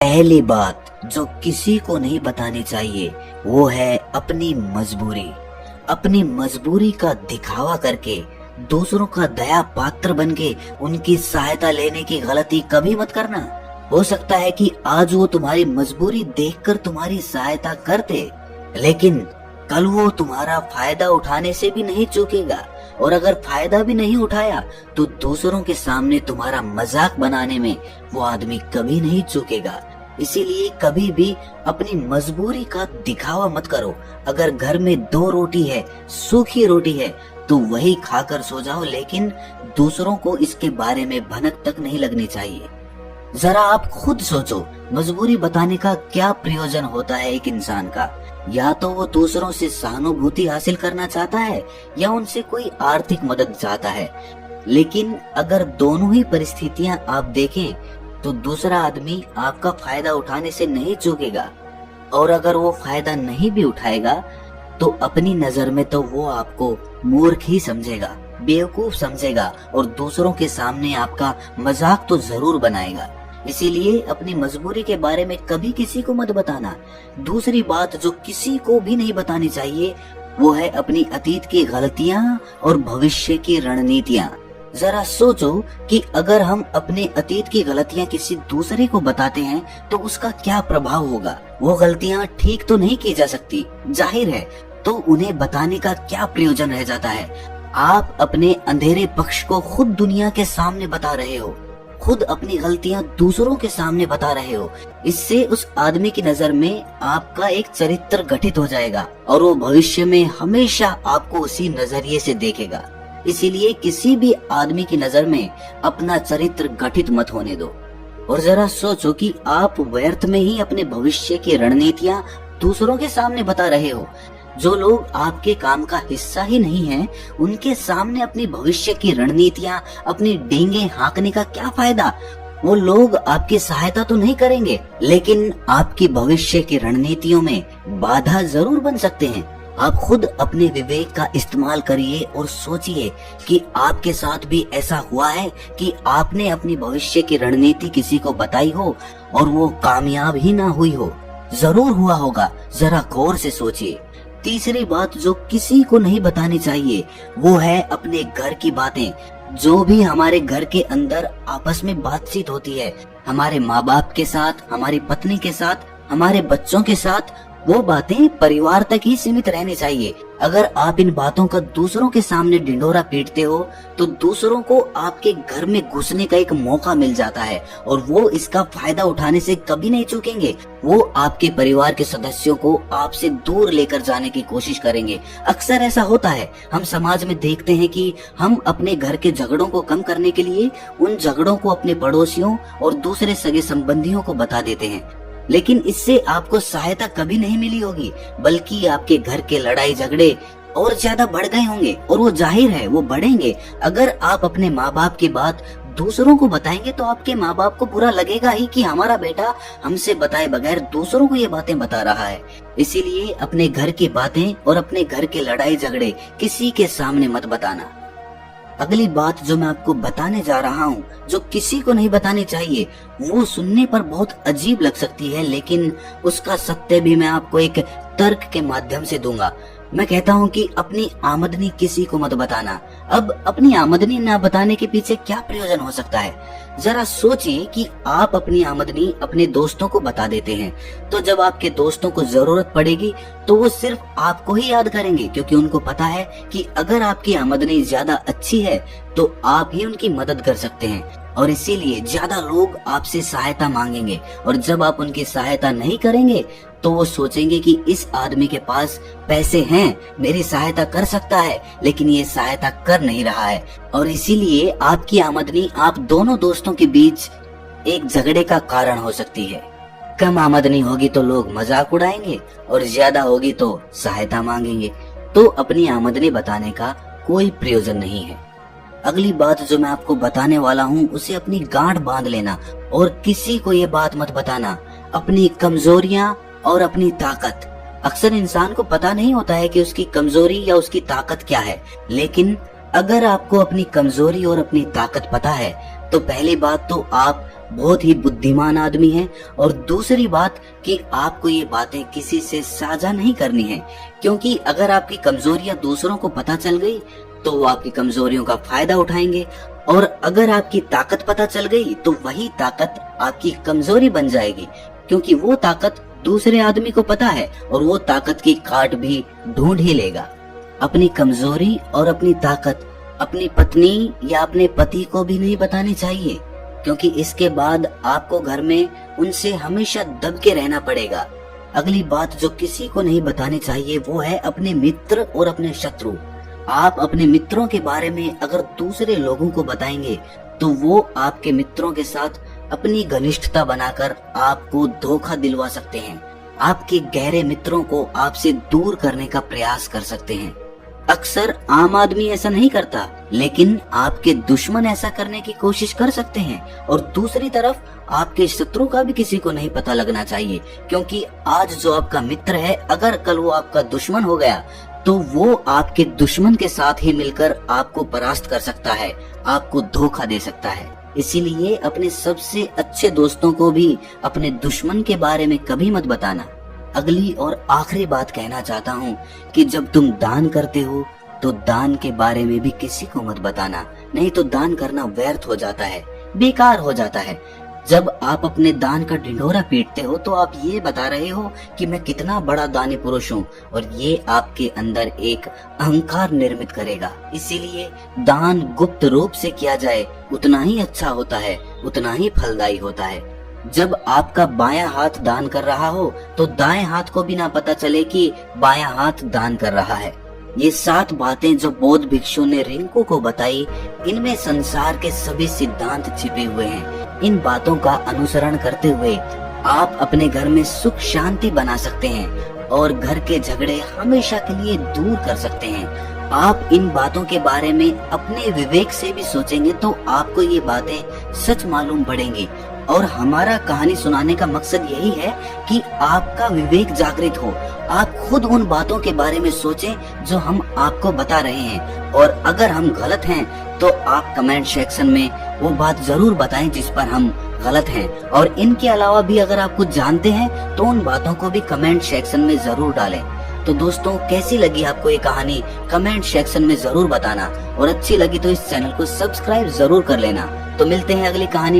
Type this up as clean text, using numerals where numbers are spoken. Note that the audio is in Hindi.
पहली बात जो किसी को नहीं बतानी चाहिए वो है अपनी मजबूरी। अपनी मजबूरी का दिखावा करके दूसरों का दया पात्र बन के उनकी सहायता लेने की गलती कभी मत करना। हो सकता है कि आज वो तुम्हारी मजबूरी देखकर तुम्हारी सहायता करते, लेकिन कल वो तुम्हारा फायदा उठाने से भी नहीं चूकेगा, और अगर फायदा भी नहीं उठाया तो दूसरों के सामने तुम्हारा मजाक बनाने में वो आदमी कभी नहीं चूकेगा। इसीलिए कभी भी अपनी मजबूरी का दिखावा मत करो। अगर घर में 2 रोटी है, सूखी रोटी है, तो वही खाकर सो जाओ, लेकिन दूसरों को इसके बारे में भनक तक नहीं लगनी चाहिए। जरा आप खुद सोचो, मजबूरी बताने का क्या प्रयोजन होता है एक इंसान का? या तो वो दूसरों से सहानुभूति हासिल करना चाहता है या उनसे कोई आर्थिक मदद चाहता है। लेकिन अगर दोनों ही परिस्थितियां आप देखें तो दूसरा आदमी आपका फायदा उठाने से नहीं चूकेगा, और अगर वो फायदा नहीं भी उठाएगा तो अपनी नजर में तो वो आपको मूर्ख ही समझेगा, बेवकूफ समझेगा, और दूसरों के सामने आपका मजाक तो जरूर बनाएगा। इसीलिए अपनी मजबूरी के बारे में कभी किसी को मत बताना। दूसरी बात जो किसी को भी नहीं बतानी चाहिए वो है अपनी अतीत की गलतियां और भविष्य की रणनीतियां। जरा सोचो कि अगर हम अपने अतीत की गलतियां किसी दूसरे को बताते हैं तो उसका क्या प्रभाव होगा। वो गलतियां ठीक तो नहीं की जा सकती, जाहिर है, तो उन्हें बताने का क्या प्रयोजन रह जाता है। आप अपने अंधेरे पक्ष को खुद दुनिया के सामने बता रहे हो, खुद अपनी गलतियां दूसरों के सामने बता रहे हो। इससे उस आदमी की नजर में आपका एक चरित्र गठित हो जाएगा और वो भविष्य में हमेशा आपको उसी नजरिए से देखेगा। इसीलिए किसी भी आदमी की नजर में अपना चरित्र गठित मत होने दो। और जरा सोचो कि आप व्यर्थ में ही अपने भविष्य की रणनीतियां दूसरों के सामने बता रहे हो। जो लोग आपके काम का हिस्सा ही नहीं हैं, उनके सामने अपनी भविष्य की रणनीतियां, अपनी डींगे हाँकने का क्या फायदा? वो लोग आपकी सहायता तो नहीं करेंगे, लेकिन आपकी भविष्य की रणनीतियों में बाधा जरूर बन सकते हैं। आप खुद अपने विवेक का इस्तेमाल करिए और सोचिए कि आपके साथ भी ऐसा हुआ है कि आपने अपनी भविष्य की रणनीति किसी को बताई हो और वो कामयाब ही ना हुई हो। जरूर हुआ होगा, जरा गौर से सोचिए। तीसरी बात जो किसी को नहीं बतानी चाहिए वो है अपने घर की बातें। जो भी हमारे घर के अंदर आपस में बातचीत होती है, हमारे माँ बाप के साथ, हमारी पत्नी के साथ, हमारे बच्चों के साथ, वो बातें परिवार तक ही सीमित रहनी चाहिए। अगर आप इन बातों का दूसरों के सामने ढिंढोरा पीटते हो तो दूसरों को आपके घर में घुसने का एक मौका मिल जाता है और वो इसका फायदा उठाने से कभी नहीं चूकेंगे। वो आपके परिवार के सदस्यों को आपसे दूर लेकर जाने की कोशिश करेंगे। अक्सर ऐसा होता है, हम समाज में देखते हैं कि हम अपने घर के झगड़ों को कम करने के लिए उन झगड़ों को अपने पड़ोसियों और दूसरे सगे संबंधियों को बता देते हैं, लेकिन इससे आपको सहायता कभी नहीं मिली होगी, बल्कि आपके घर के लड़ाई झगड़े और ज्यादा बढ़ गए होंगे, और वो जाहिर है वो बढ़ेंगे। अगर आप अपने माँ बाप की बात दूसरों को बताएंगे तो आपके माँ बाप को बुरा लगेगा ही कि हमारा बेटा हमसे बताए बगैर दूसरों को ये बातें बता रहा है। इसीलिए अपने घर की बातें और अपने घर के लड़ाई झगड़े किसी के सामने मत बताना। अगली बात जो मैं आपको बताने जा रहा हूँ, जो किसी को नहीं बतानी चाहिए, वो सुनने पर बहुत अजीब लग सकती है, लेकिन उसका सत्य भी मैं आपको एक तर्क के माध्यम से दूंगा। मैं कहता हूँ कि अपनी आमदनी किसी को मत बताना। अब अपनी आमदनी ना बताने के पीछे क्या प्रयोजन हो सकता है? जरा सोचिए कि आप अपनी आमदनी अपने दोस्तों को बता देते हैं, तो जब आपके दोस्तों को जरूरत पड़ेगी तो वो सिर्फ आपको ही याद करेंगे, क्योंकि उनको पता है कि अगर आपकी आमदनी ज्यादा अच्छी है तो आप ही उनकी मदद कर सकते हैं, और इसीलिए ज्यादा लोग आपसे सहायता मांगेंगे। और जब आप उनकी सहायता नहीं करेंगे तो वो सोचेंगे कि इस आदमी के पास पैसे हैं, मेरी सहायता कर सकता है, लेकिन ये सहायता कर नहीं रहा है। और इसीलिए आपकी आमदनी आप दोनों दोस्तों के बीच एक झगड़े का कारण हो सकती है। कम आमदनी होगी तो लोग मजाक उड़ाएंगे और ज्यादा होगी तो सहायता मांगेंगे। तो अपनी आमदनी बताने का कोई प्रयोजन नहीं है। अगली बात जो मैं आपको बताने वाला हूँ उसे अपनी गांठ बांध लेना और किसी को ये बात मत बताना। अपनी कमजोरियां और अपनी ताकत। अक्सर इंसान को पता नहीं होता है कि उसकी कमजोरी या उसकी ताकत क्या है, लेकिन अगर आपको अपनी कमजोरी और अपनी ताकत पता है तो पहली बात तो आप बहुत ही बुद्धिमान आदमी है। और दूसरी बात कि आपको ये बातें किसी से साझा नहीं करनी है, क्योंकि अगर आपकी कमजोरियां दूसरों को पता चल गई तो वो आपकी कमजोरियों का फायदा उठाएंगे, और अगर आपकी ताकत पता चल गई तो वही ताकत आपकी कमजोरी बन जाएगी, क्योंकि वो ताकत दूसरे आदमी को पता है और वो ताकत की काट भी ढूंढ ही लेगा। अपनी कमजोरी और अपनी ताकत अपनी पत्नी या अपने पति को भी नहीं बतानी चाहिए, क्योंकि इसके बाद आपको घर में उनसे हमेशा दब के रहना पड़ेगा। अगली बात जो किसी को नहीं बतानी चाहिए वो है अपने मित्र और अपने शत्रु। आप अपने मित्रों के बारे में अगर दूसरे लोगों को बताएंगे तो वो आपके मित्रों के साथ अपनी घनिष्ठता बनाकर आपको धोखा दिलवा सकते हैं। आपके गहरे मित्रों को आपसे दूर करने का प्रयास कर सकते हैं। अक्सर आम आदमी ऐसा नहीं करता, लेकिन आपके दुश्मन ऐसा करने की कोशिश कर सकते हैं। और दूसरी तरफ आपके शत्रु का भी किसी को नहीं पता लगना चाहिए, क्योंकि आज जो आपका मित्र है अगर कल वो आपका दुश्मन हो गया तो वो आपके दुश्मन के साथ ही मिलकर आपको परास्त कर सकता है, आपको धोखा दे सकता है। इसीलिए अपने सबसे अच्छे दोस्तों को भी अपने दुश्मन के बारे में कभी मत बताना। अगली और आखिरी बात कहना चाहता हूँ कि जब तुम दान करते हो तो दान के बारे में भी किसी को मत बताना, नहीं तो दान करना व्यर्थ हो जाता है, बेकार हो जाता है। जब आप अपने दान का ढिंढोरा पीटते हो तो आप ये बता रहे हो कि मैं कितना बड़ा दानी पुरुष हूँ, और ये आपके अंदर एक अहंकार निर्मित करेगा। इसीलिए दान गुप्त रूप से किया जाए उतना ही अच्छा होता है, उतना ही फलदायी होता है। जब आपका बायां हाथ दान कर रहा हो तो दाएं हाथ को भी ना पता चले कि बायां हाथ दान कर रहा है। ये 7 बातें जो बौद्ध भिक्षु ने रिंकू को बताई, इनमें संसार के सभी सिद्धांत छिपे हुए हैं। इन बातों का अनुसरण करते हुए आप अपने घर में सुख शांति बना सकते हैं और घर के झगड़े हमेशा के लिए दूर कर सकते हैं। आप इन बातों के बारे में अपने विवेक से भी सोचेंगे तो आपको ये बातें सच मालूम पड़ेंगी। और हमारा कहानी सुनाने का मकसद यही है कि आपका विवेक जागृत हो, आप खुद उन बातों के बारे में सोचें जो हम आपको बता रहे हैं। और अगर हम गलत हैं तो आप कमेंट सेक्शन में वो बात जरूर बताएं जिस पर हम गलत हैं। और इनके अलावा भी अगर आप कुछ जानते हैं तो उन बातों को भी कमेंट सेक्शन में जरूर डालें। तो दोस्तों, कैसी लगी आपको ये कहानी कमेंट सेक्शन में जरूर बताना, और अच्छी लगी तो इस चैनल को सब्सक्राइब जरूर कर लेना। तो मिलते हैं अगली कहानी।